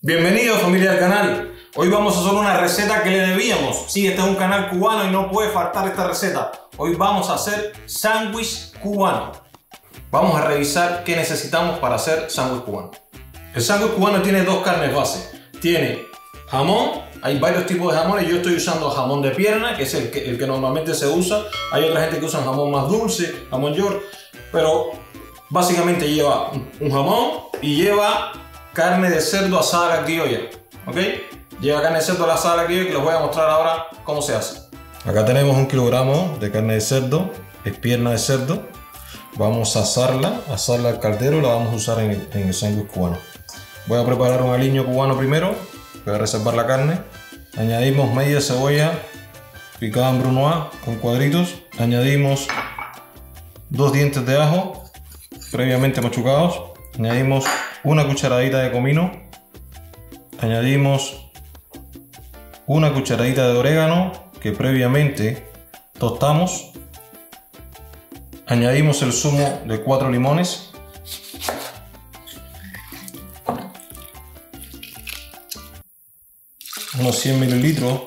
Bienvenidos familia del canal. Hoy vamos a hacer una receta que le debíamos. Sí, este es un canal cubano y no puede faltar esta receta. Hoy vamos a hacer sándwich cubano. Vamos a revisar qué necesitamos para hacer sándwich cubano. El sándwich cubano tiene dos carnes base. Tiene jamón, hay varios tipos de jamones. Yo estoy usando jamón de pierna, que es el que normalmente se usa. Hay otra gente que usa jamón más dulce, jamón york. Pero básicamente lleva un jamón y lleva carne de cerdo asada a la criolla, ¿ok? Lleva carne de cerdo asada a la criolla, que les voy a mostrar ahora cómo se hace. Acá tenemos 1 kilogramo de carne de cerdo, es pierna de cerdo. Vamos a asarla al caldero, la vamos a usar en el sándwich cubano. Voy a preparar un aliño cubano primero, voy a reservar la carne. Añadimos media cebolla picada en brunoise con cuadritos. Añadimos 2 dientes de ajo previamente machucados. Añadimos 1 cucharadita de comino. Añadimos 1 cucharadita de orégano que previamente tostamos. Añadimos el zumo de 4 limones. Unos 100 mililitros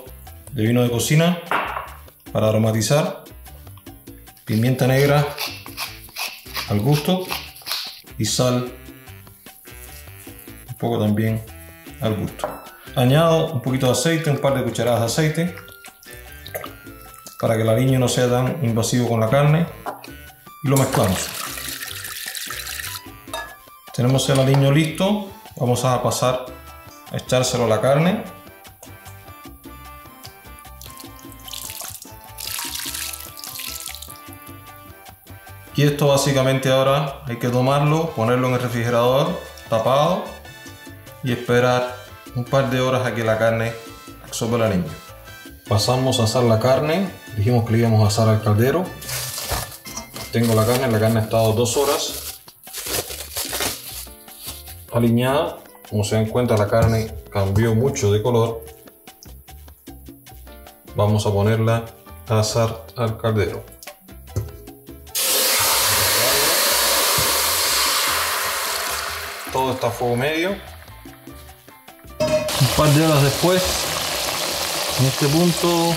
de vino de cocina para aromatizar. Pimienta negra al gusto y sal un poco también al gusto. Añado un poquito de aceite, un par de cucharadas de aceite para que el aliño no sea tan invasivo con la carne y lo mezclamos. Tenemos el aliño listo, vamos a pasar a echárselo a la carne. Y esto básicamente ahora hay que tomarlo, ponerlo en el refrigerador tapado y esperar un par de horas a que la carne absorba el aliño. Pasamos a asar la carne, dijimos que le íbamos a asar al caldero. Tengo la carne ha estado 2 horas aliñada. Como se dan cuenta, la carne cambió mucho de color. Vamos a ponerla a asar al caldero. Todo está a fuego medio. Un par de horas después, en este punto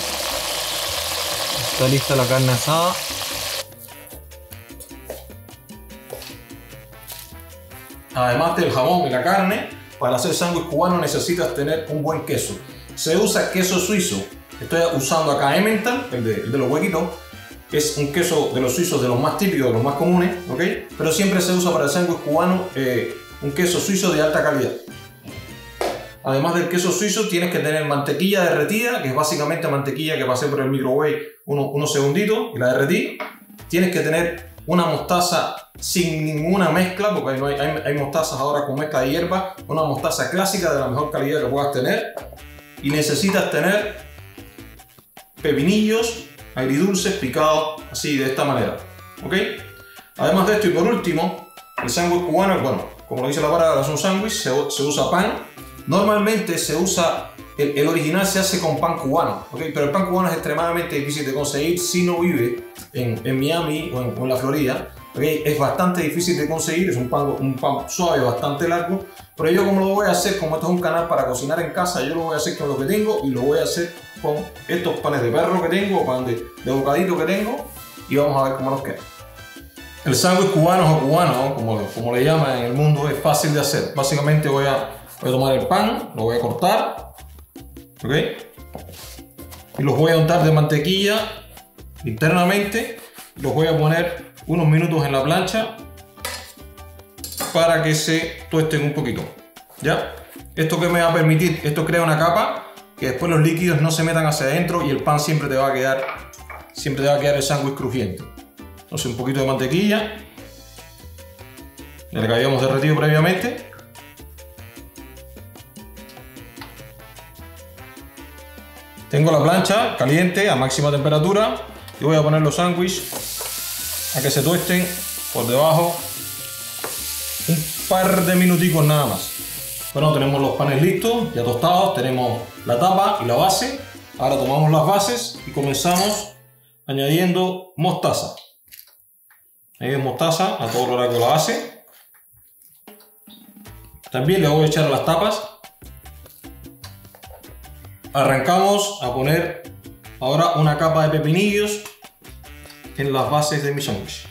está lista la carne asada. Además del jamón y la carne, para hacer sándwich cubano necesitas tener un buen queso. Se usa queso suizo. Estoy usando acá Emmental, el de los huequitos. Es un queso de los suizos, de los más típicos, de los más comunes, ¿ok? Pero siempre se usa para el sándwich cubano un queso suizo de alta calidad. Además del queso suizo tienes que tener mantequilla derretida, que es básicamente mantequilla que pasé por el microwave unos segunditos y la derretí. Tienes que tener una mostaza sin ninguna mezcla, porque hay mostazas ahora con mezcla de hierbas. Una mostaza clásica de la mejor calidad que puedas tener. Y necesitas tener pepinillos agridulces picados así, de esta manera, ¿ok? Además de esto, y por último, el sándwich cubano, bueno, como lo dice la palabra, es un sándwich, se usa pan. Normalmente se usa, el original se hace con pan cubano, ¿ok? Pero el pan cubano es extremadamente difícil de conseguir si no vive en Miami o en la Florida, ¿ok? Es bastante difícil de conseguir, es un pan suave, bastante largo. Pero yo, como lo voy a hacer, como esto es un canal para cocinar en casa, yo lo voy a hacer con lo que tengo y lo voy a hacer con estos panes de perro que tengo, o pan de bocadito que tengo, y vamos a ver cómo nos queda. El sándwich cubano o cubano, como le llaman en el mundo, es fácil de hacer. Básicamente voy a tomar el pan, lo voy a cortar, ¿ok? Y los voy a untar de mantequilla internamente. Los voy a poner unos minutos en la plancha para que se tuesten un poquito, ¿ya? Esto que me va a permitir, esto crea una capa que después los líquidos no se metan hacia adentro y el pan siempre te va a quedar el sándwich crujiente. Entonces un poquito de mantequilla, de la que habíamos derretido previamente. Tengo la plancha caliente a máxima temperatura y voy a poner los sándwiches a que se tuesten por debajo un par de minuticos nada más. Bueno, tenemos los panes listos, ya tostados, tenemos la tapa y la base. Ahora tomamos las bases y comenzamos añadiendo mostaza. Añadimos mostaza a todo lo largo de la base. También le voy a echar las tapas arrancamos a poner ahora una capa de pepinillos en las bases de mi sándwich.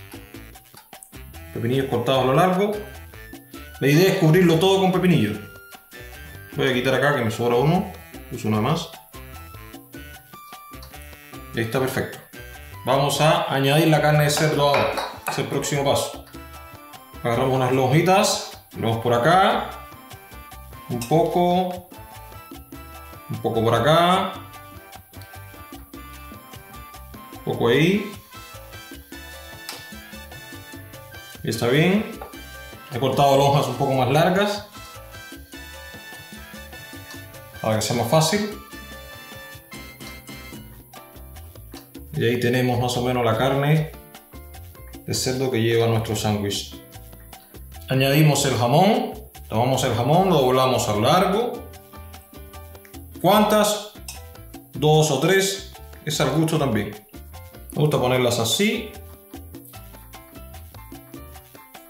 Pepinillos cortados a lo largo. La idea es cubrirlo todo con pepinillos. Voy a quitar acá que me sobra uno. Uso una más. Y ahí está perfecto. Vamos a añadir la carne de cerdo ahora. Es el próximo paso. Agarramos unas lonjitas. Lo vamos por acá. Un poco por acá. Un poco ahí. Y está bien. He cortado lonjas un poco más largas para que sea más fácil. Y ahí tenemos más o menos la carne de cerdo que lleva nuestro sándwich. Añadimos el jamón. Tomamos el jamón, lo doblamos a lo largo. ¿Cuántas? 2 o 3. Es al gusto también. Me gusta ponerlas así.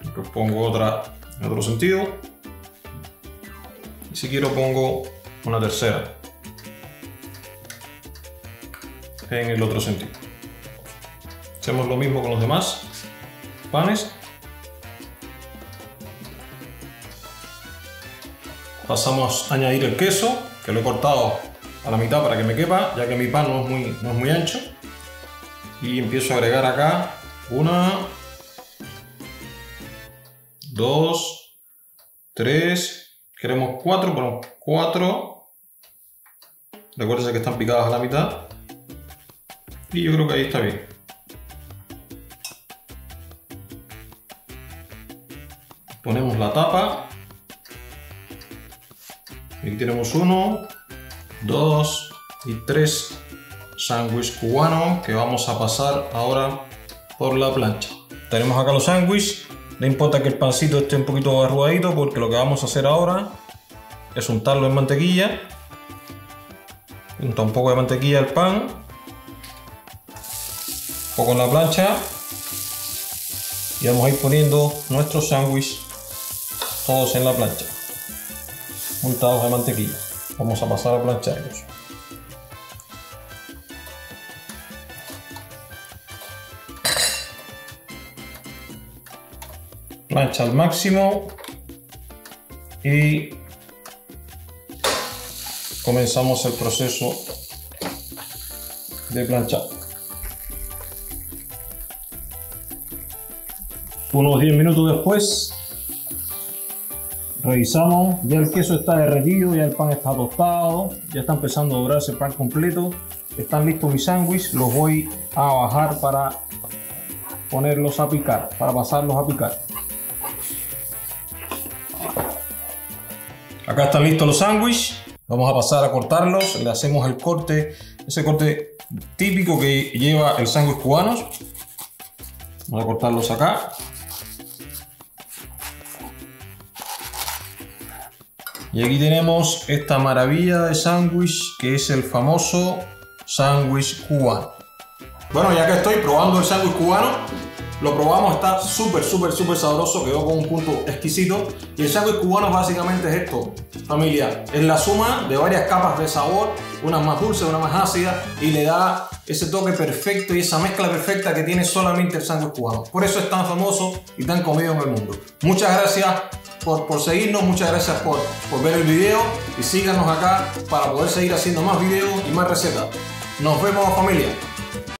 Después pongo otra en otro sentido. Y si quiero pongo una tercera en el otro sentido. Hacemos lo mismo con los demás panes. Pasamos a añadir el queso, que lo he cortado a la mitad para que me quepa, ya que mi pan no es muy ancho. Y empiezo a agregar acá 1, 2, 3, queremos 4, pero 4. Recuerden que están picadas a la mitad. Y yo creo que ahí está bien. Ponemos la tapa. Aquí tenemos 1, 2 y 3 sándwiches cubanos que vamos a pasar ahora por la plancha. Tenemos acá los sándwiches. No importa que el pancito esté un poquito arrugadito porque lo que vamos a hacer ahora es untarlo en mantequilla. Unta un poco de mantequilla al pan. Un poco en la plancha. Y vamos a ir poniendo nuestros sándwiches todos en la plancha. Untados de mantequilla. Vamos a pasar a plancharlos. Plancha al máximo y comenzamos el proceso de planchar. Unos 10 minutos después revisamos, ya el queso está derretido, ya el pan está tostado, ya está empezando a dorarse el pan completo. Están listos mis sándwiches, los voy a bajar para ponerlos a picar, para pasarlos a picar. Acá están listos los sándwiches, vamos a pasar a cortarlos, le hacemos el corte, ese corte típico que lleva el sándwich cubano. Vamos a cortarlos acá. Y aquí tenemos esta maravilla de sándwich que es el famoso sándwich cubano. Bueno, ya que estoy probando el sándwich cubano, lo probamos, está súper sabroso, quedó con un punto exquisito. Y el sándwich cubano básicamente es esto, familia, es la suma de varias capas de sabor, una más dulce, una más ácida, y le da ese toque perfecto y esa mezcla perfecta que tiene solamente el sándwich cubano. Por eso es tan famoso y tan comido en el mundo. Muchas gracias por seguirnos, muchas gracias por ver el video y síganos acá para poder seguir haciendo más videos y más recetas. Nos vemos, familia.